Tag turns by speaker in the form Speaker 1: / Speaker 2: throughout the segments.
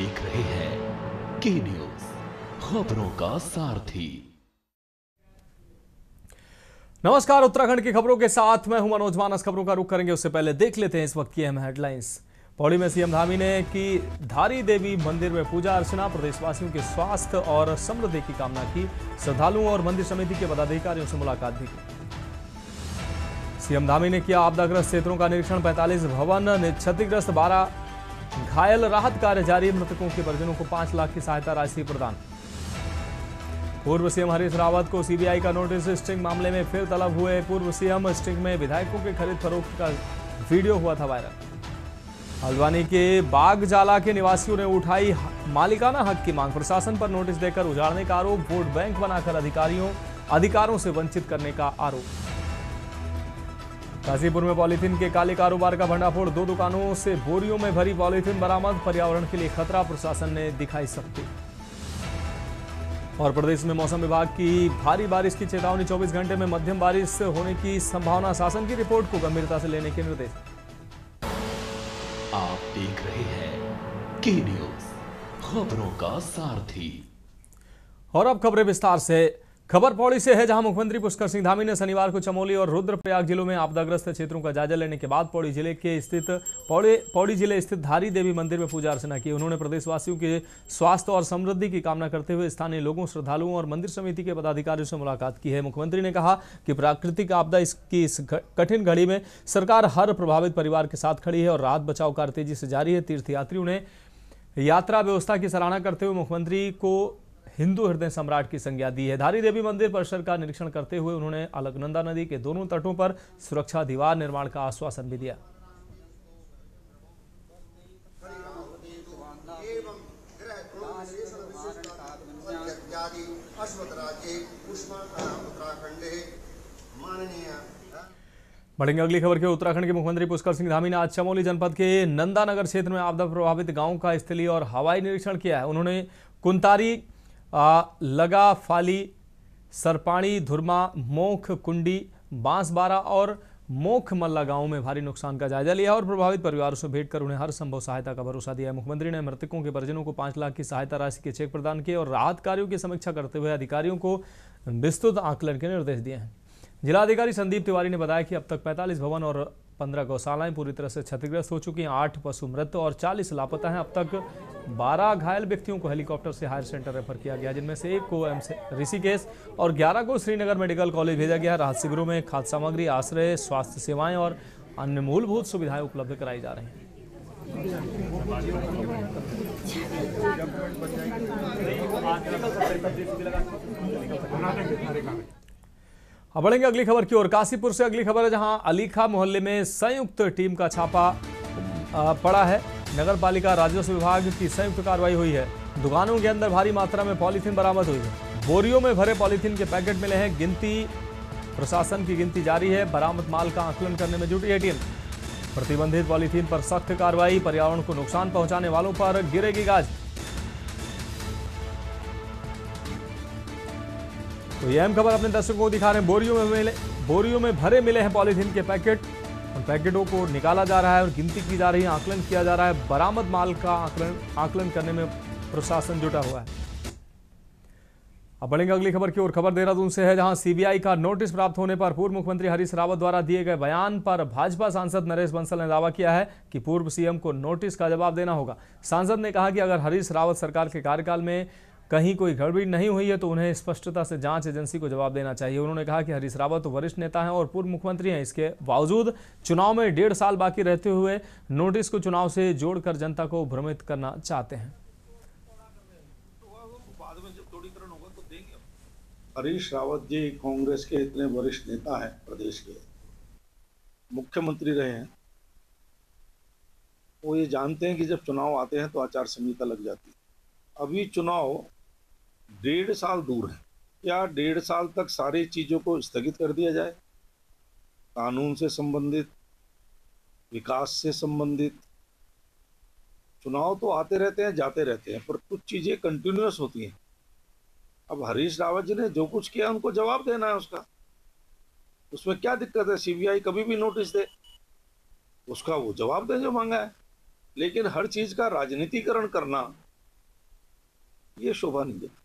Speaker 1: देख रहे हैं के न्यूज, खबरों का सारथी।
Speaker 2: नमस्कार, उत्तराखंड की खबरों के साथ मैं हूं मनोज मानस। खबरों का रुख करेंगे उससे पहले देख लेते हैं इस वक्त की अहम हेडलाइंस। पौड़ी में सीएम धामी ने की धारी देवी मंदिर में पूजा अर्चना, प्रदेशवासियों के स्वास्थ्य और समृद्धि की कामना की। श्रद्धालुओं और मंदिर समिति के पदाधिकारियों से मुलाकात भी की। सीएम धामी ने किया आपदाग्रस्त क्षेत्रों का निरीक्षण, 45 भवन क्षतिग्रस्त, 12 घायल, राहत कार्य जारी। मृतकों के परिजनों को 5 लाख की सहायता राशि प्रदान। पूर्व सीएम हरीश रावत को सीबीआई का नोटिस, स्टिंग मामले में फिर तलब हुए पूर्व सीएम। स्टिंग में विधायकों के खरीद फरोख्त का वीडियो हुआ था वायरल। हल्द्वानी के बागजाला के निवासियों ने उठाई मालिकाना हक की मांग, प्रशासन पर नोटिस देकर उजाड़ने का आरोप, वोट बैंक बनाकर अधिकारों से वंचित करने का आरोप। गाजीपुर में पॉलीथीन के काले कारोबार का भंडाफोड़, 2 दुकानों से बोरियों में भरी पॉलीथीन बरामद। पर्यावरण के लिए खतरा, प्रशासन ने दिखाई सख्ती। और प्रदेश में मौसम विभाग की भारी बारिश की चेतावनी, 24 घंटे में मध्यम बारिश होने की संभावना। शासन की रिपोर्ट को गंभीरता से लेने के निर्देश।
Speaker 1: आप देख रहे हैं के न्यूज, खबरों का सारथी।
Speaker 2: और अब खबरें विस्तार से। खबर पौड़ी से है, जहां मुख्यमंत्री पुष्कर सिंह धामी ने शनिवार को चमोली और रुद्रप्रयाग जिलों में आपदाग्रस्त क्षेत्रों का जायजा लेने के बाद पौड़ी जिले स्थित धारी देवी मंदिर में पूजा अर्चना की। उन्होंने प्रदेशवासियों के स्वास्थ्य और समृद्धि की कामना करते हुए स्थानीय लोगों, श्रद्धालुओं और मंदिर समिति के पदाधिकारियों से मुलाकात की है। मुख्यमंत्री ने कहा कि प्राकृतिक आपदा की इस कठिन घड़ी में सरकार हर प्रभावित परिवार के साथ खड़ी है और राहत बचाव कार्य तेजी से जारी है। तीर्थयात्रियों ने यात्रा व्यवस्था की सराहना करते हुए मुख्यमंत्री को हिंदू हृदय सम्राट की संज्ञा दी है। धारी देवी मंदिर परिसर का निरीक्षण करते हुए उन्होंने अलकनंदा नदी के दोनों तटों पर सुरक्षा दीवार निर्माण का आश्वासन भी दिया। बढ़ेंगे अगली खबर की। उत्तराखंड के मुख्यमंत्री पुष्कर सिंह धामी ने आज चमोली जनपद के नंदानगर क्षेत्र में आपदा प्रभावित गांवों का स्थलीय और हवाई निरीक्षण किया है। उन्होंने कुंतारी, लगा फाली, सरपाणी, धुरमा, मोख कुंडी, बांसबारा और मोख मल्ला गांवों में भारी नुकसान का जायजा लिया और प्रभावित परिवारों से भेंट कर उन्हें हर संभव सहायता का भरोसा दिया है। मुख्यमंत्री ने मृतकों के परिजनों को 5 लाख की सहायता राशि के चेक प्रदान किए और राहत कार्यों की समीक्षा करते हुए अधिकारियों को विस्तृत आकलन के निर्देश दिए हैं। जिलाधिकारी संदीप तिवारी ने बताया कि अब तक 45 भवन और 15 गौशालाएं पूरी तरह से क्षतिग्रस्त हो चुकी हैं। 8 पशु मृत और 40 लापता हैं। अब तक 12 घायल व्यक्तियों को हेलीकॉप्टर से हायर सेंटर रेफर किया गया, जिनमें से 1 को ऋषिकेश और 11 को श्रीनगर मेडिकल कॉलेज भेजा गया। राहत शिविरों में खाद्य सामग्री, आश्रय, स्वास्थ्य सेवाएं और अन्य मूलभूत सुविधाएं उपलब्ध कराई जा रही हैं। अब बढ़ेंगे अगली खबर की ओर। काशीपुर से अगली खबर है, जहां अलीखा मोहल्ले में संयुक्त टीम का छापा पड़ा है। नगर पालिका राजस्व विभाग की संयुक्त कार्रवाई हुई है। दुकानों के अंदर भारी मात्रा में पॉलीथीन बरामद हुई है। बोरियों में भरे पॉलीथीन के पैकेट मिले हैं। प्रशासन की गिनती जारी है। बरामद माल का आकलन करने में जुटी एटीएम। प्रतिबंधित पॉलीथीन पर सख्त कार्रवाई, पर्यावरण को नुकसान पहुंचाने वालों पर गिरेगी गाज। तो ये अहम खबर अपने दर्शकों को दिखा रहे हैं। बोरियों में भरे मिले हैं पॉलीथीन के पैकेट। उन पैकेटों को निकाला जा रहा है और गिनती की जा रही है, आकलन किया जा रहा है। बरामद माल का आकलन करने में प्रशासन जुटा हुआ है। अब बढ़ेंगे अगली खबर की ओर। खबर देहरादून से है, जहां सीबीआई का नोटिस प्राप्त होने पर पूर्व मुख्यमंत्री हरीश रावत द्वारा दिए गए बयान पर भाजपा सांसद नरेश बंसल ने दावा किया है कि पूर्व सीएम को नोटिस का जवाब देना होगा। सांसद ने कहा कि अगर हरीश रावत सरकार के कार्यकाल में कहीं कोई गड़बड़ी नहीं हुई है तो उन्हें स्पष्टता से जांच एजेंसी को जवाब देना चाहिए। उन्होंने कहा कि हरीश रावत तो वरिष्ठ नेता हैं और पूर्व मुख्यमंत्री हैं। इसके बावजूद चुनाव में 1.5 साल बाकी रहते हुए नोटिस को चुनाव से जोड़कर जनता को भ्रमित करना चाहते हैं।
Speaker 3: हरीश रावत जी कांग्रेस के इतने वरिष्ठ नेता हैं, प्रदेश के मुख्यमंत्री रहे हैं, वो ये जानते हैं कि जब चुनाव आते हैं तो आचार संहिता लग जाती है। अभी चुनाव 1.5 साल दूर है। या 1.5 साल तक सारी चीज़ों को स्थगित कर दिया जाए? कानून से संबंधित, विकास से संबंधित चुनाव तो आते रहते हैं, जाते रहते हैं, पर कुछ चीज़ें कंटिन्यूअस होती हैं। अब हरीश रावत जी ने जो कुछ किया उनको जवाब देना है उसका। उसमें क्या दिक्कत है? सीबीआई कभी भी नोटिस दे, उसका वो जवाब दे जो मांगा है। लेकिन हर चीज़ का राजनीतिकरण करना ये शोभा नहीं देता।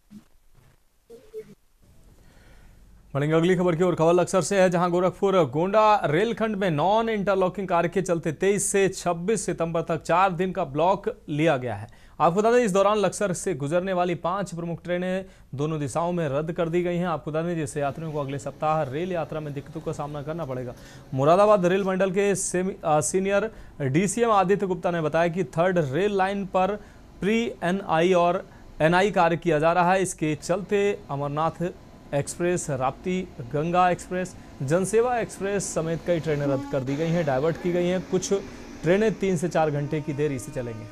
Speaker 2: बढ़ेंगे अगली खबर की ओर। खबर लक्सर से है, जहां गोरखपुर गोंडा रेलखंड में नॉन इंटरलॉकिंग कार्य के चलते 23 से 26 सितंबर तक 4 दिन का ब्लॉक लिया गया है। आपको बता दें, इस दौरान लक्सर से गुजरने वाली 5 प्रमुख ट्रेनें दोनों दिशाओं में रद्द कर दी गई हैं। आपको बता दें, जिससे यात्रियों को अगले सप्ताह रेल यात्रा में दिक्कतों का सामना करना पड़ेगा। मुरादाबाद रेल मंडल के सीनियर DCM आदित्य गुप्ता ने बताया कि 3rd रेल लाइन पर प्री NI और NI कार्य किया जा रहा है। इसके चलते अमरनाथ एक्सप्रेस, राप्ती गंगा एक्सप्रेस, जनसेवा एक्सप्रेस समेत कई ट्रेनें रद्द कर दी गई हैं, डाइवर्ट की गई हैं। कुछ ट्रेनें 3 से 4 घंटे की देरी से चलेंगी।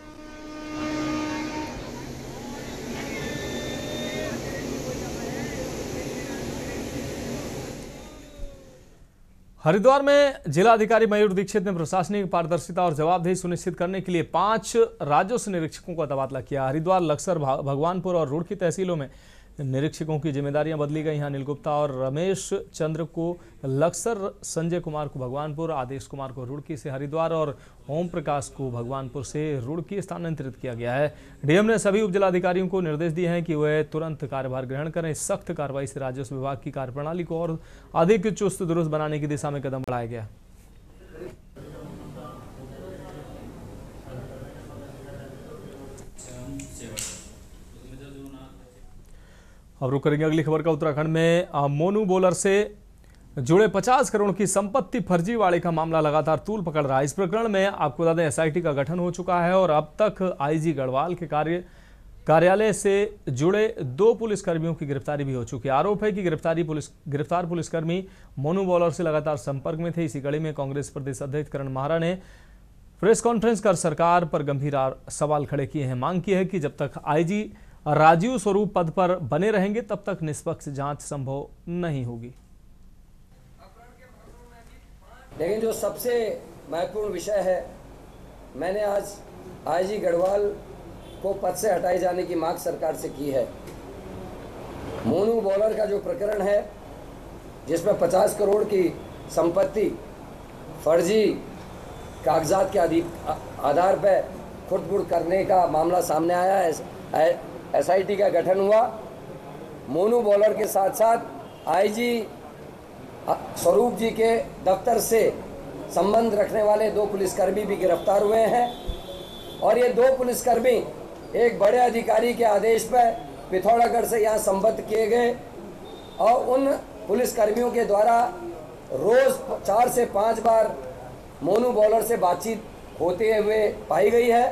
Speaker 2: हरिद्वार में जिलाधिकारी मयूर दीक्षित ने प्रशासनिक पारदर्शिता और जवाबदेही सुनिश्चित करने के लिए 5 राजस्व निरीक्षकों का तबादला किया। हरिद्वार, लक्सर, भगवानपुर और रुड़की तहसीलों में निरीक्षकों की जिम्मेदारियां बदली गई हैं। अनिल गुप्ता और रमेश चंद्र को लक्सर, संजय कुमार को भगवानपुर, आदेश कुमार को रुड़की से हरिद्वार और ओम प्रकाश को भगवानपुर से रुड़की स्थानांतरित किया गया है। डीएम ने सभी उपजिलाधिकारियों को निर्देश दिए हैं कि वह तुरंत कार्यभार ग्रहण करें। सख्त कार्रवाई से राजस्व विभाग की कार्यप्रणाली को और अधिक चुस्त दुरुस्त बनाने की दिशा में कदम बढ़ाया गया। अब रुक करेंगे अगली खबर का। उत्तराखंड में मोनू बोलर से जुड़े 50 करोड़ की संपत्ति फर्जीवाड़े का मामला लगातार तूल पकड़ रहा है। इस प्रकरण में आपको बता दें, SIT का गठन हो चुका है और अब तक IG गढ़वाल के कार्यालय से जुड़े 2 पुलिसकर्मियों की गिरफ्तारी भी हो चुकी है। आरोप है कि गिरफ्तार पुलिसकर्मी मोनू बोलर से लगातार संपर्क में थे। इसी कड़ी में कांग्रेस प्रदेश अध्यक्ष करण माहरा ने प्रेस कॉन्फ्रेंस कर सरकार पर गंभीर सवाल खड़े किए हैं। मांग की है कि जब तक IG राजीव स्वरूप पद पर बने रहेंगे तब तक निष्पक्ष जांच संभव नहीं होगी।
Speaker 4: लेकिन जो सबसे महत्वपूर्ण विषय है, मैंने आज IG गढ़वाल को पद से हटाए जाने की मांग सरकार से की है। मोनू बॉलर का जो प्रकरण है, जिसमें 50 करोड़ की संपत्ति फर्जी कागजात के आधार पर खुर्द-बुर्द करने का मामला सामने आया है। SIT का गठन हुआ। मोनू बॉलर के साथ साथ IG स्वरूप जी के दफ्तर से संबंध रखने वाले 2 पुलिसकर्मी भी गिरफ्तार हुए हैं और ये 2 पुलिसकर्मी एक बड़े अधिकारी के आदेश पर पिथौरागढ़ से यहाँ संबद्ध किए गए और उन पुलिसकर्मियों के द्वारा रोज 4 से 5 बार मोनू बॉलर से बातचीत होते हुए पाई गई है।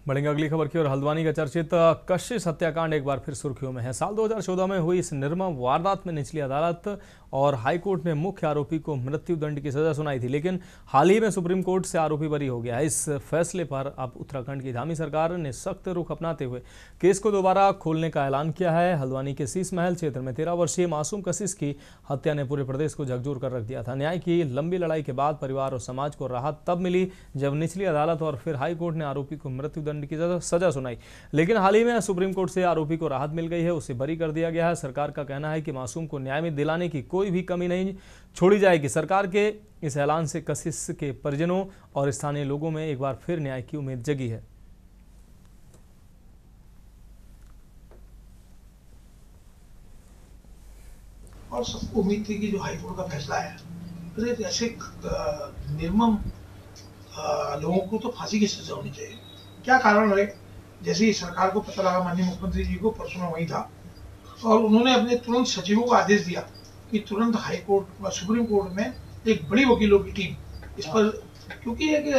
Speaker 2: बढ़ेंगे अगली खबर की ओर। हल्द्वानी का चर्चित कशिश हत्याकांड एक बार फिर सुर्खियों में है। साल 2014 में हुई इस निर्मम वारदात में निचली अदालत और हाईकोर्ट ने मुख्य आरोपी को मृत्यु दंड की सजा सुनाई थी, लेकिन हाल ही में सुप्रीम कोर्ट से आरोपी बरी हो गया है। इस फैसले पर अब उत्तराखंड की धामी सरकार ने सख्त रुख अपनाते हुए केस को दोबारा खोलने का ऐलान किया है। हल्द्वानी के शीश महल क्षेत्र में 13 वर्षीय मासूम कशिश की हत्या ने पूरे प्रदेश को झकझोर कर रख दिया था। न्याय की लंबी लड़ाई के बाद परिवार और समाज को राहत तब मिली जब निचली अदालत और फिर हाईकोर्ट ने आरोपी को मृत्यु दंड की सजा सुनाई, लेकिन हाल ही में सुप्रीम कोर्ट से आरोपी को राहत मिल गई है, उसे बरी कर दिया गया है। सरकार का कहना है कि मासूम को न्याय में दिलाने की कोई भी कमी नहीं छोड़ी जाएगी। सरकार के इस ऐलान से कशिश के परिजनों और स्थानीय लोगों में एक बार फिर न्याय की उम्मीद जगी है।
Speaker 5: और सबको उम्मीद थी कि जो हाईकोर्ट का फैसला है, ऐसे निर्मम लोगों को तो फांसी की सजा होनी चाहिए। क्या कारण है? जैसे ही सरकार को पता लगा, माननीय मुख्यमंत्री जी को, परसों में वही था और उन्होंने अपने तुरंत सचिवों को आदेश दिया कि तुरंत हाई कोर्ट व सुप्रीम कोर्ट में एक बड़ी वकीलों की टीम इस पर, क्योंकि एक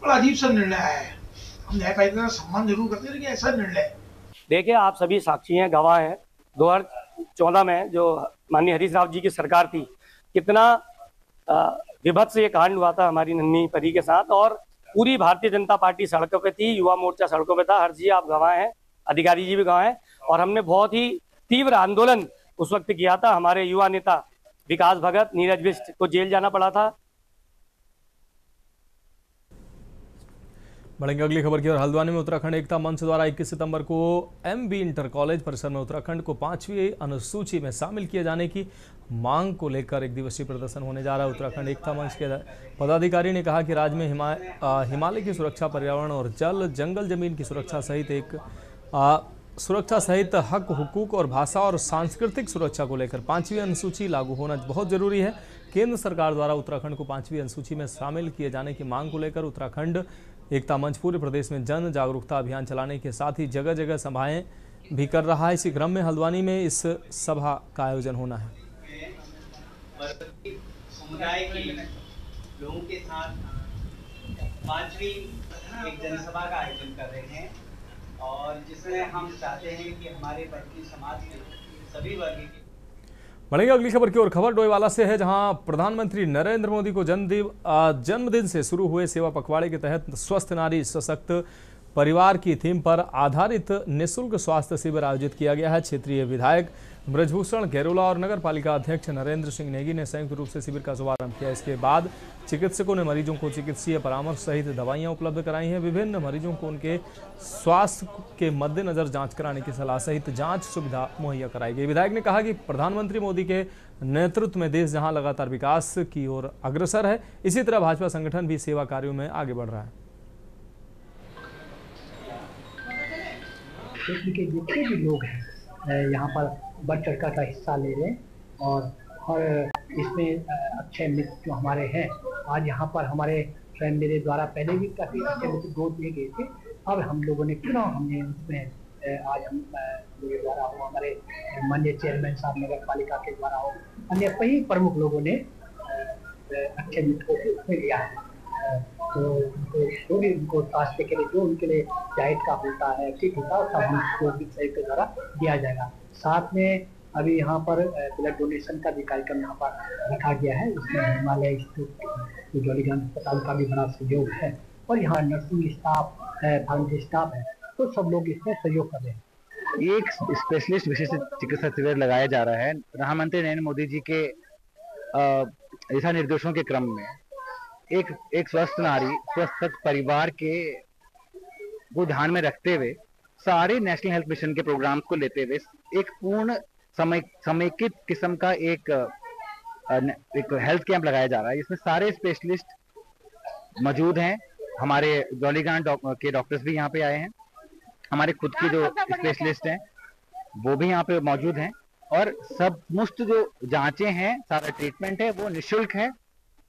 Speaker 5: बड़ा अजीब सा निर्णय आया है। हम न्यायपालिका का सम्मान जरूर करते हैं, लेकिन ऐसा निर्णय।
Speaker 6: देखिए, आप सभी साक्षी हैं, गवाह हैं। 2014 में जो माननीय हरीश राव जी की सरकार थी, कितना विभत्स ये कांड हुआ था हमारी नन्ही परी के साथ, और पूरी भारतीय जनता पार्टी सड़कों पे थी, युवा मोर्चा सड़कों पे था। हर जी आप गवाह हैं, अधिकारी जी भी गवाह हैं, और हमने बहुत ही तीव्र आंदोलन उस वक्त किया था। हमारे युवा नेता विकास भगत, नीरज बिष्ट को जेल जाना पड़ा था।
Speaker 2: बढ़ेंगे अगली खबर की ओर। हल्द्वानी में उत्तराखंड एकता मंच द्वारा 21 सितंबर को MB इंटर कॉलेज परिसर में उत्तराखंड को 5वीं अनुसूची में शामिल किए जाने की मांग को लेकर एक दिवसीय प्रदर्शन होने जा रहा है। उत्तराखंड एकता मंच के पदाधिकारी ने कहा कि राज्य में हिमालय की सुरक्षा, पर्यावरण और जल जंगल जमीन की सुरक्षा सहित हक, हुकूक और भाषा और सांस्कृतिक सुरक्षा को लेकर 5वीं अनुसूची लागू होना बहुत जरूरी है। केंद्र सरकार द्वारा उत्तराखंड को 5वीं अनुसूची में शामिल किए जाने की मांग को लेकर उत्तराखंड एकता मंच पूरे प्रदेश में जन जागरूकता अभियान चलाने के साथ ही जगह जगह सभाएं भी कर रहा है। इसी क्रम में हल्द्वानी में इस सभा का आयोजन होना है।
Speaker 7: समुदाय के लोगों के साथ 5वीं एक जनसभा का आयोजन कर रहे हैं और जिसमें हम चाहते हैं कि हमारे बच्ची समाज के सभी वर्ग के।
Speaker 2: बढ़ेंगे अगली खबर की ओर। खबर डोईवाला से है, जहां प्रधानमंत्री नरेंद्र मोदी को जन्मदिन से शुरू हुए सेवा पखवाड़े के तहत स्वस्थ नारी सशक्त परिवार की थीम पर आधारित निःशुल्क स्वास्थ्य शिविर आयोजित किया गया है। क्षेत्रीय विधायक ब्रजभूषण गैरोला और नगर पालिका अध्यक्ष नरेंद्र सिंह नेगी ने संयुक्त रूप से शिविर का शुभारंभ किया। इसके बाद चिकित्सकों ने मरीजों को चिकित्सीय परामर्श सहित दवाइयां उपलब्ध कराई हैं। विभिन्न मरीजों को उनके स्वास्थ्य के मद्देनजर जांच कराने की सलाह सहित जांच सुविधा मुहैया कराई गई। विधायक ने कहा कि प्रधानमंत्री मोदी के नेतृत्व में देश जहां लगातार विकास की ओर अग्रसर है, इसी तरह भाजपा संगठन भी सेवा कार्यों में आगे बढ़ रहा है।
Speaker 8: क्षेत्र के जितने भी लोग हैं यहाँ पर बढ़ चढ़कर का हिस्सा ले रहे हैं और इसमें अच्छे मित्र जो हमारे हैं, आज यहाँ पर हमारे स्वयं मेरे द्वारा पहले भी काफ़ी अच्छे मित्र गोद दिए गए थे। अब हम लोगों ने क्यों हमने उसमें आज हम मेरे द्वारा हो, हमारे माननीय चेयरमैन साहब नगर पालिका के द्वारा हो, अन्य कई प्रमुख लोगों ने अच्छे मित्र को उसमें लिया है। तो जो भी उनको स्वास्थ्य के लिए जो उनके लिए डाइट का होता है, ठीक होता है, सब हमको के द्वारा दिया जाएगा। साथ में अभी यहाँ पर ब्लड डोनेशन का भी कार्यक्रम यहाँ पर रखा गया है। उसमें हिमालय इंस्टीट्यूट जौलीग्रांट अस्पताल का भी बड़ा सहयोग है और यहाँ नर्सिंग स्टाफ है, फार्मेसी स्टाफ है, तो सब लोग इसमें सहयोग कर रहे हैं।
Speaker 9: एक स्पेशलिस्ट विशेष चिकित्सा शिविर लगाया जा रहा है। प्रधानमंत्री नरेंद्र मोदी जी के दिशा निर्देशों के क्रम में एक स्वस्थ नारी, स्वस्थ परिवार के को ध्यान में रखते हुए सारे नेशनल हेल्थ मिशन के प्रोग्राम्स को लेते हुए एक पूर्ण समेकित किस्म का एक हेल्थ कैंप लगाया जा रहा है। इसमें सारे स्पेशलिस्ट मौजूद हैं। हमारे जौलीग्रांट के डॉक्टर्स भी यहाँ पे आए हैं, हमारे खुद के जो स्पेशलिस्ट हैं वो भी यहाँ पे मौजूद हैं और सब मुफ्त जो जांचें हैं, सारा ट्रीटमेंट है वो निःशुल्क है।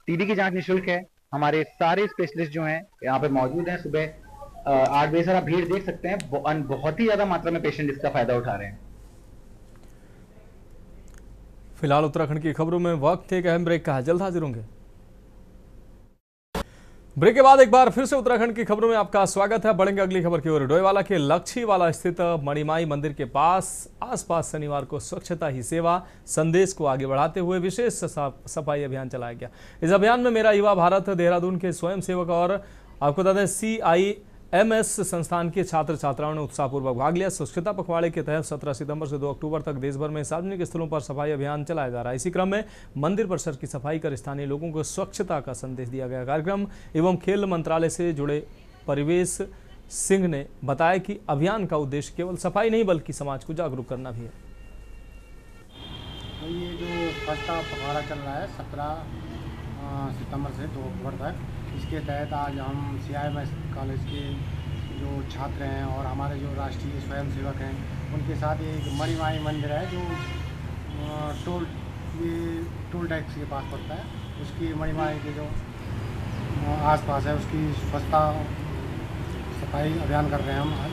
Speaker 9: टीबी की जांच निःशुल्क है। हमारे सारे स्पेशलिस्ट जो हैं यहाँ पे मौजूद हैं। सुबह 8 बजे से आप भीड़ देख सकते हैं, बहुत ही ज्यादा मात्रा में पेशेंट इसका फायदा उठा रहे हैं।
Speaker 2: फिलहाल उत्तराखंड की खबरों में वक्त एक अहम ब्रेक का है, जल्द हाजिर होंगे। ब्रेक के बाद एक बार फिर से उत्तराखंड की खबरों में आपका स्वागत है। बढ़ेंगे अगली खबर की ओर। डोईवाला के लक्षीवाला स्थित मणिमाई मंदिर के आसपास शनिवार को स्वच्छता ही सेवा संदेश को आगे बढ़ाते हुए विशेष सफाई अभियान चलाया गया। इस अभियान में मेरा युवा भारत देहरादून के स्वयंसेवक और आपको बता दें CIMS संस्थान के छात्र छात्राओं ने उत्साहपूर्वक भाग लिया। स्वच्छता पखवाड़े के तहत 17 सितंबर से 2 अक्टूबर तक देश भर में सार्वजनिक स्थलों पर सफाई अभियान चलाया जा रहा है। इसी क्रम में मंदिर परिसर की सफाई कर स्थानीय लोगों को स्वच्छता का संदेश दिया गया। कार्यक्रम एवं खेल मंत्रालय से जुड़े परिवेश सिंह ने बताया कि अभियान का उद्देश्य केवल सफाई नहीं बल्कि समाज को जागरूक करना भी है।
Speaker 10: ये जो स्वच्छता पखवाड़ा चल रहा है 17 सितंबर से 2 अक्टूबर तक, इसके तहत आज हम CIMS कॉलेज के जो छात्र हैं और हमारे जो राष्ट्रीय स्वयंसेवक हैं उनके साथ एक मणिमाई मंदिर है जो टोल टैक्स के पास पड़ता है, उसकी मणिमाई के जो आसपास है उसकी स्वच्छता सफाई अभियान कर रहे हैं हम आज।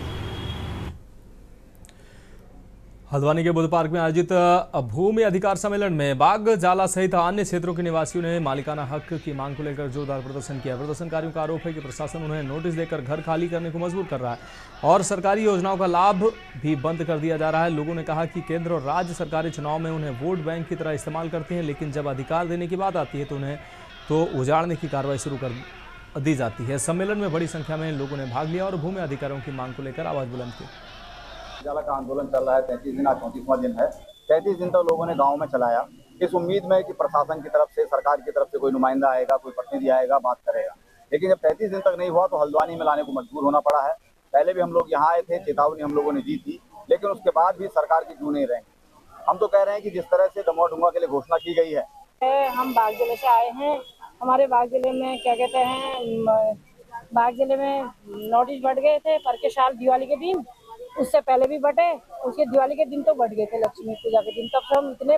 Speaker 2: हल्द्वानी के बुद्ध पार्क में आयोजित भूमि अधिकार सम्मेलन में बाग जाला सहित अन्य क्षेत्रों के निवासियों ने मालिकाना हक की मांग को लेकर जोरदार प्रदर्शन किया। प्रदर्शनकारियों का आरोप है कि प्रशासन उन्हें नोटिस देकर घर खाली करने को मजबूर कर रहा है और सरकारी योजनाओं का लाभ भी बंद कर दिया जा रहा है। लोगों ने कहा कि केंद्र और राज्य सरकारें चुनाव में उन्हें वोट बैंक की तरह इस्तेमाल करती हैं, लेकिन जब अधिकार देने की बात आती है तो उन्हें उजाड़ने की कार्रवाई शुरू कर दी जाती है। सम्मेलन में बड़ी संख्या में लोगों ने भाग लिया और भूमि अधिकारों की मांग को लेकर आवाज बुलंद की।
Speaker 11: जाला का आंदोलन चल रहा है, 33 दिन, आज 34वां दिन है। 33 दिन तक लोगों ने गांव में चलाया इस उम्मीद में कि प्रशासन की तरफ से, सरकार की तरफ से कोई नुमाइंदा आएगा, कोई प्रतिनिधि आएगा, बात करेगा। लेकिन जब 33 दिन तक नहीं हुआ तो हल्द्वानी में लाने को मजबूर होना पड़ा है। पहले भी हम लोग यहाँ आए थे, चेतावनी हम लोगों ने दी थी, लेकिन उसके बाद भी सरकार की क्यों नहीं रहेंगे। हम तो कह रहे हैं कि जिस तरह से दमोह डुंगा के लिए घोषणा की गई है।
Speaker 12: हम बाग जिले से आए हैं। हमारे बाग जिले में क्या कहते हैं, बाग जिले में नोटिस बढ़ गए थे पर के साल दिवाली के दिन, उससे पहले भी बटे, उसके दिवाली के दिन तो बढ़ गए थे, लक्ष्मी पूजा के दिन। तब से हम इतने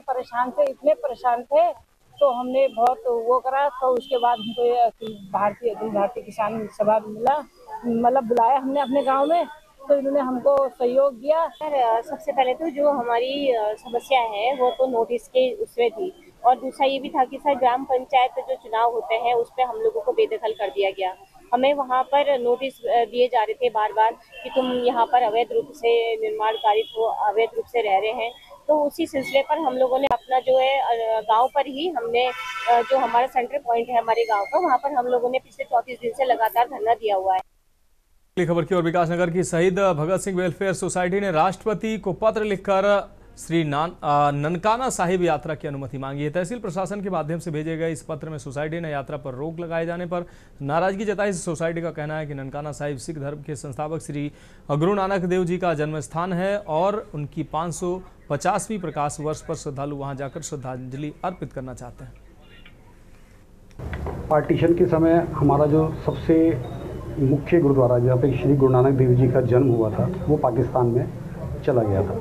Speaker 12: परेशान थे तो हमने बहुत वो करा। तो उसके बाद हमको भारतीय किसान सभा मिला, मतलब बुलाया हमने अपने गांव में, तो इन्होंने हमको सहयोग दिया।
Speaker 13: सबसे पहले तो जो हमारी समस्या है वो तो नोटिस के उसमें थी, और दूसरा ये भी था कि सर ग्राम पंचायत जो चुनाव होते हैं उस पर हम लोगों को बेदखल कर दिया गया। हमें वहाँ पर नोटिस दिए जा रहे थे बार बार कि तुम यहाँ पर अवैध रूप से निर्माण कार्य को अवैध रूप से रह रहे हैं। तो उसी सिलसिले पर हम लोगों ने अपना जो है गांव पर ही हमने जो हमारा सेंटर पॉइंट है हमारे गांव का, वहाँ पर हम लोगों ने पिछले 34 दिन से लगातार धरना दिया हुआ है।
Speaker 2: अगली खबर की ओर। विकासनगर की शहीद भगत सिंह वेलफेयर सोसाइटी ने राष्ट्रपति को पत्र लिखकर श्री ननकाना साहिब यात्रा की अनुमति मांगी है। तहसील प्रशासन के माध्यम से भेजे गए इस पत्र में सोसाइटी ने यात्रा पर रोक लगाए जाने पर नाराजगी जताई। सोसाइटी का कहना है कि ननकाना साहिब सिख धर्म के संस्थापक श्री गुरु नानक देव जी का जन्म स्थान है और उनकी 550वीं प्रकाश वर्ष पर श्रद्धालु वहां जाकर श्रद्धांजलि अर्पित करना चाहते हैं।
Speaker 14: पार्टीशन के समय हमारा जो सबसे मुख्य गुरुद्वारा जहाँ पे श्री गुरु नानक देव जी का जन्म हुआ था वो पाकिस्तान में चला गया था,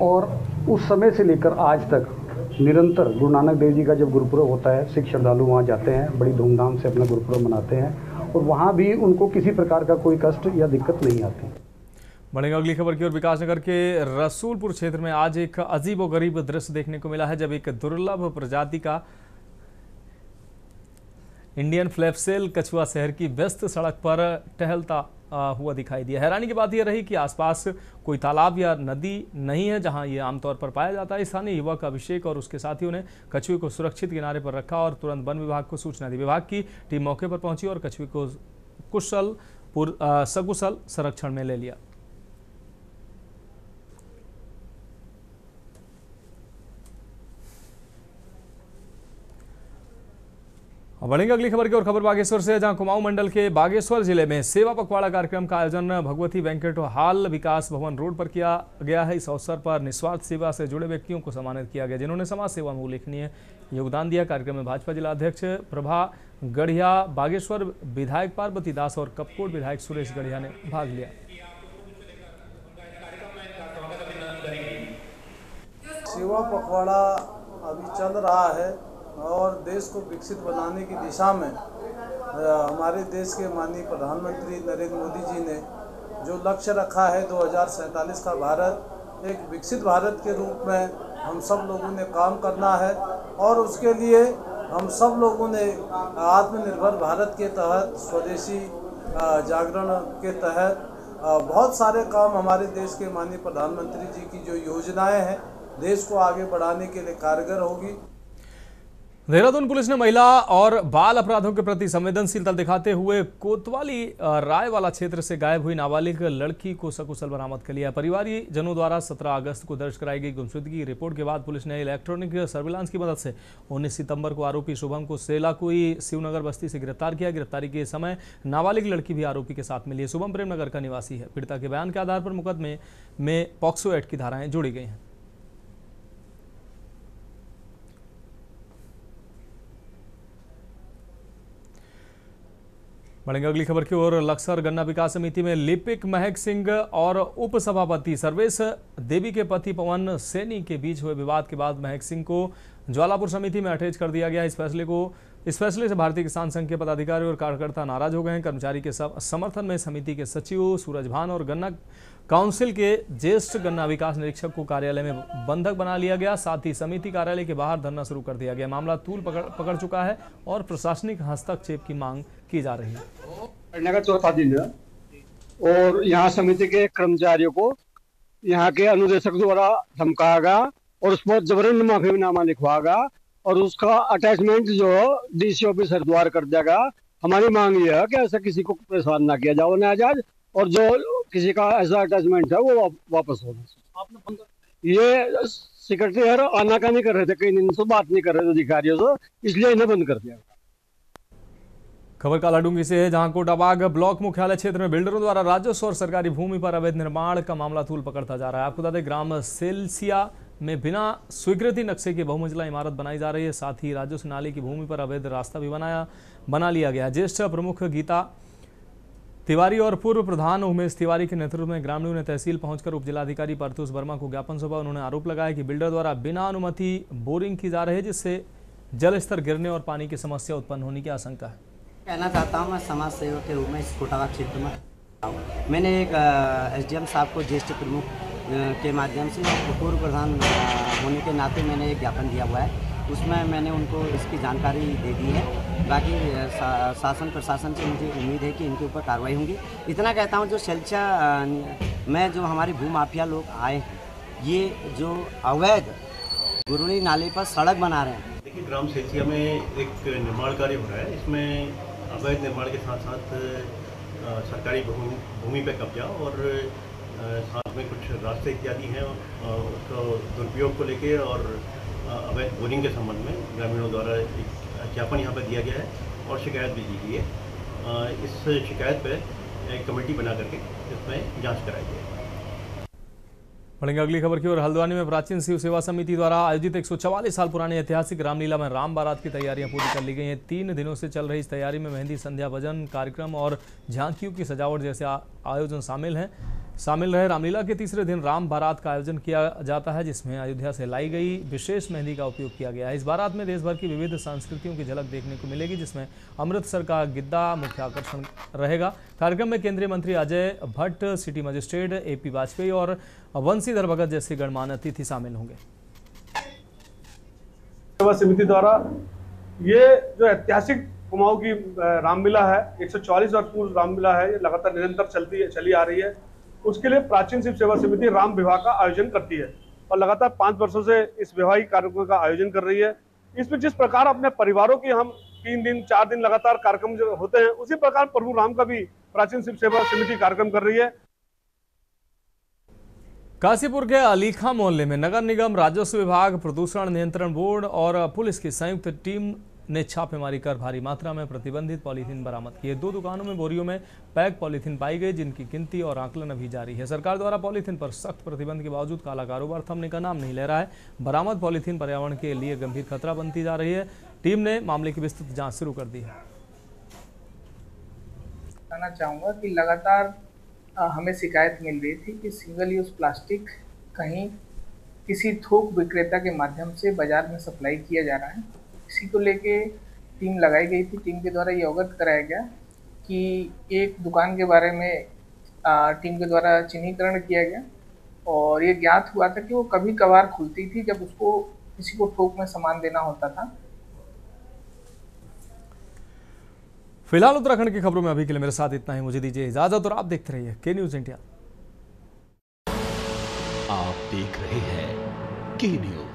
Speaker 14: और उस समय से लेकर आज तक निरंतर गुरु नानक देव जी का जब गुरुपुरब होता है सिख श्रद्धालु वहाँ जाते हैं, बड़ी धूमधाम से अपना गुरुपुरब मनाते हैं और वहाँ भी उनको किसी प्रकार का कोई कष्ट या दिक्कत नहीं आती।
Speaker 2: बढ़ेंगे अगली खबर की ओर। विकासनगर के रसूलपुर क्षेत्र में आज एक अजीबोगरीब दृश्य देखने को मिला है, जब एक दुर्लभ प्रजाति का इंडियन फ्लैपसेल कछुआ शहर की व्यस्त सड़क पर टहलता हुआ दिखाई दिया। हैरानी की बात यह रही कि आसपास कोई तालाब या नदी नहीं है जहां ये आमतौर पर पाया जाता है। स्थानीय युवक अभिषेक और उसके साथियों ने कछुए को सुरक्षित किनारे पर रखा और तुरंत वन विभाग को सूचना दी। विभाग की टीम मौके पर पहुंची और कछुए को सकुशल संरक्षण में ले लिया। बढ़ेंगे अगली खबर की और। खबर बागेश्वर से, जहां कुमाऊं मंडल के बागेश्वर जिले में सेवा पखवाड़ा कार्यक्रम का आयोजन भगवती बैंक्वेट हॉल विकास भवन रोड पर किया गया है। इस अवसर पर निस्वार्थ सेवा से जुड़े व्यक्तियों को सम्मानित किया गया जिन्होंने समाज सेवा में उल्लेखनीय योगदान दिया। कार्यक्रम में भाजपा जिला अध्यक्ष प्रभा गढ़िया, बागेश्वर विधायक पार्वती दास और कपकोट विधायक सुरेश गढ़िया ने भाग लिया।
Speaker 15: सेवा पखवाड़ा अभी चल रहा है और देश को विकसित बनाने की दिशा में हमारे देश के माननीय प्रधानमंत्री नरेंद्र मोदी जी ने जो लक्ष्य रखा है 2047 का भारत, एक विकसित भारत के रूप में हम सब लोगों ने काम करना है और उसके लिए हम सब लोगों ने आत्मनिर्भर भारत के तहत, स्वदेशी जागरण के तहत बहुत सारे काम हमारे देश के माननीय प्रधानमंत्री जी की जो योजनाएं हैं देश को आगे बढ़ाने के लिए कारगर होगी।
Speaker 2: देहरादून पुलिस ने महिला और बाल अपराधों के प्रति संवेदनशीलता दिखाते हुए कोतवाली रायवाला क्षेत्र से गायब हुई नाबालिग लड़की को सकुशल बरामद कर लिया। परिवारी जनों द्वारा 17 अगस्त को दर्ज कराई गई गुमशुदगी की रिपोर्ट के बाद पुलिस ने इलेक्ट्रॉनिक सर्विलांस की मदद से 19 सितंबर को आरोपी शुभम को सेलाकुई शिवनगर बस्ती से गिरफ्तार किया। गिरफ्तारी के समय नाबालिग लड़की भी आरोपी के साथ मिली है। शुभम प्रेमनगर का निवासी है। पीड़िता के बयान के आधार पर मुकदमे में पॉक्सो एक्ट की धाराएं जोड़ी गई हैं। बढ़ेंगे अगली खबर की ओर। लक्सर गन्ना विकास समिति में लिपिक महक सिंह और उप सभापति सर्वेश देवी के पति पवन सैनी के बीच हुए विवाद के बाद महक सिंह को ज्वालापुर समिति में अटैच कर दिया गया। इस फैसले से भारतीय किसान संघ के पदाधिकारी और कार्यकर्ता नाराज हो गए हैं। कर्मचारी के समर्थन में समिति के सचिव सूरज भान और गन्ना काउंसिल के ज्येष्ठ गन्ना विकास निरीक्षक को कार्यालय में बंधक बना लिया गया। साथ ही समिति कार्यालय के बाहर धरना शुरू कर दिया गया। मामला तूल पकड़ चुका है और प्रशासनिक हस्तक्षेप की मांग की जा रही है।
Speaker 16: नगर चौथा दिन है और यहाँ समिति के कर्मचारियों को यहाँ के अनुदेशक द्वारा धमकाया गया और उस पर जबरन माफीनामा लिखवाया और उसका अटैचमेंट जो डीसी ऑफिसर द्वारा कर दिया गया। हमारी मांग ये है कि ऐसा किसी को परेशान ना किया जाओ नाजायज, और जो किसी का ऐसा अटैचमेंट है वो वापस होना। ये सेक्रेटरी यार आनाकानी कर रहे थे, कई दिन से बात नहीं कर रहे थे अधिकारियों से, इसलिए इन्हें बंद कर दिया।
Speaker 2: खबर कालाडूंगी से है, जहां कोटाबाग ब्लॉक मुख्यालय क्षेत्र में बिल्डरों द्वारा राजस्व और सरकारी भूमि पर अवैध निर्माण का मामला तूल पकड़ता जा रहा है। आपको बता दें, ग्राम सेल्सिया में बिना स्वीकृति नक्शे की बहुमंजिला इमारत बनाई जा रही है। साथ ही राजस्व नाली की भूमि पर अवैध रास्ता भी बना लिया गया है। ज्येष्ठ प्रमुख गीता तिवारी और पूर्व प्रधान उमेश तिवारी के नेतृत्व में ग्रामीणों ने तहसील पहुंचकर उप जिलाधिकारी परतुष वर्मा को ज्ञापन सौंपा। उन्होंने आरोप लगाया कि बिल्डर द्वारा बिना अनुमति बोरिंग की जा रही है, जिससे जल स्तर गिरने और पानी की समस्या उत्पन्न होने की आशंका है।
Speaker 17: कहना चाहता हूँ, मैं समाज सेवक के रूप में इस कोटाबाग क्षेत्र में मैंने एक एसडीएम साहब को ज्येष्ठ प्रमुख के माध्यम से पूर्व प्रधान होने के नाते मैंने एक ज्ञापन दिया हुआ है। उसमें मैंने उनको इसकी जानकारी दे दी है। बाकी शासन प्रशासन से मुझे उम्मीद है कि इनके ऊपर कार्रवाई होगी। इतना कहता हूँ, जो सेल्सिया में जो हमारी भूमाफिया लोग आए, ये जो अवैध गुरुनी नाले पर सड़क बना रहे हैं।
Speaker 18: देखिए, ग्राम सेल्सिया में एक निर्माण कार्य हो रहा है। इसमें अवैध निर्माण के साथ साथ सरकारी भूमि पर कब्जा और साथ में कुछ रास्ते इत्यादि हैं, उसका दुरुपयोग को लेके और अवैध बोरिंग के संबंध में ग्रामीणों द्वारा एक ज्ञापन यहाँ पर दिया गया है और शिकायत भी दी गई है। इस शिकायत पर एक कमेटी बना करके इसमें जांच कराई गई है।
Speaker 2: बढ़ेंगे अगली खबर की ओर। हल्द्वानी में प्राचीन शिव सेवा समिति द्वारा आयोजित 144 साल पुरानी ऐतिहासिक रामलीला में राम बारात की तैयारियां पूरी कर ली गई हैं। 3 दिनों से चल रही इस तैयारी में मेहंदी, संध्या, भजन कार्यक्रम और झांकियों की सजावट जैसे आयोजन शामिल रहे। रामलीला के तीसरे दिन राम बारात का आयोजन किया जाता है, जिसमें अयोध्या से लाई गई विशेष मेहंदी का उपयोग किया गया है। इस बारात में देश भर की विविध संस्कृतियों की झलक देखने को मिलेगी, जिसमें अमृतसर का गिद्दा मुख्य आकर्षण रहेगा। कार्यक्रम में केंद्रीय मंत्री Ajay Bhatt, city magistrate AP Vajpayee और वंशीधर भगत जैसे गणमान्य अतिथि शामिल होंगे।
Speaker 19: सेवा समिति द्वारा ये जो ऐतिहासिक कुमाऊं की रामलीला है, 144 वर्ष पूर्व रामलीला है, ये लगातार निरंतर चली आ रही है। उसके लिए प्राचीन शिव सेवा समिति राम विवाह का आयोजन करती है और लगातार 5 वर्षों से इस वैवाहिक कार्यक्रम का आयोजन कर रही है। इसमें जिस प्रकार अपने परिवारों की हम 3 दिन 4 दिन लगातार कार्यक्रम जो होते हैं, उसी प्रकार प्रभु राम का भी प्राचीन शिव सेवा समिति कार्यक्रम कर रही है।
Speaker 2: काशीपुर के अलीखा मोहल्ले में नगर निगम, राजस्व विभाग, प्रदूषण नियंत्रण बोर्ड और पुलिस की संयुक्त टीम ने छापेमारी कर भारी मात्रा में प्रतिबंधित पॉलीथीन बरामद किए। 2 दुकानों में बोरियों में पैक पॉलीथीन पाई गई, जिनकी गिनती और आकलन अभी जारी है। सरकार द्वारा पॉलीथीन पर सख्त प्रतिबंध के बावजूद काला कारोबार थमने का नाम नहीं ले रहा है। बरामद पॉलीथीन पर्यावरण के लिए गंभीर खतरा बनती जा रही है। टीम ने मामले की विस्तृत जाँच शुरू कर दी है।
Speaker 20: कहना चाहूँगा कि लगातार हमें शिकायत मिल रही थी कि सिंगल यूज प्लास्टिक कहीं किसी थोक विक्रेता के माध्यम से बाजार में सप्लाई किया जा रहा है। इसी को लेके टीम लगाई गई थी। टीम के द्वारा ये अवगत कराया गया कि एक दुकान के बारे में टीम के द्वारा चिन्हीकरण किया गया और ये ज्ञात हुआ था कि वो कभी कभार खुलती थी जब उसको किसी को थोक में सामान देना होता था।
Speaker 2: फिलहाल उत्तराखंड की खबरों में अभी के लिए मेरे साथ इतना ही। मुझे दीजिए इजाजत और आप देखते रहिए के न्यूज इंडिया।
Speaker 1: आप देख रहे हैं के न्यूज।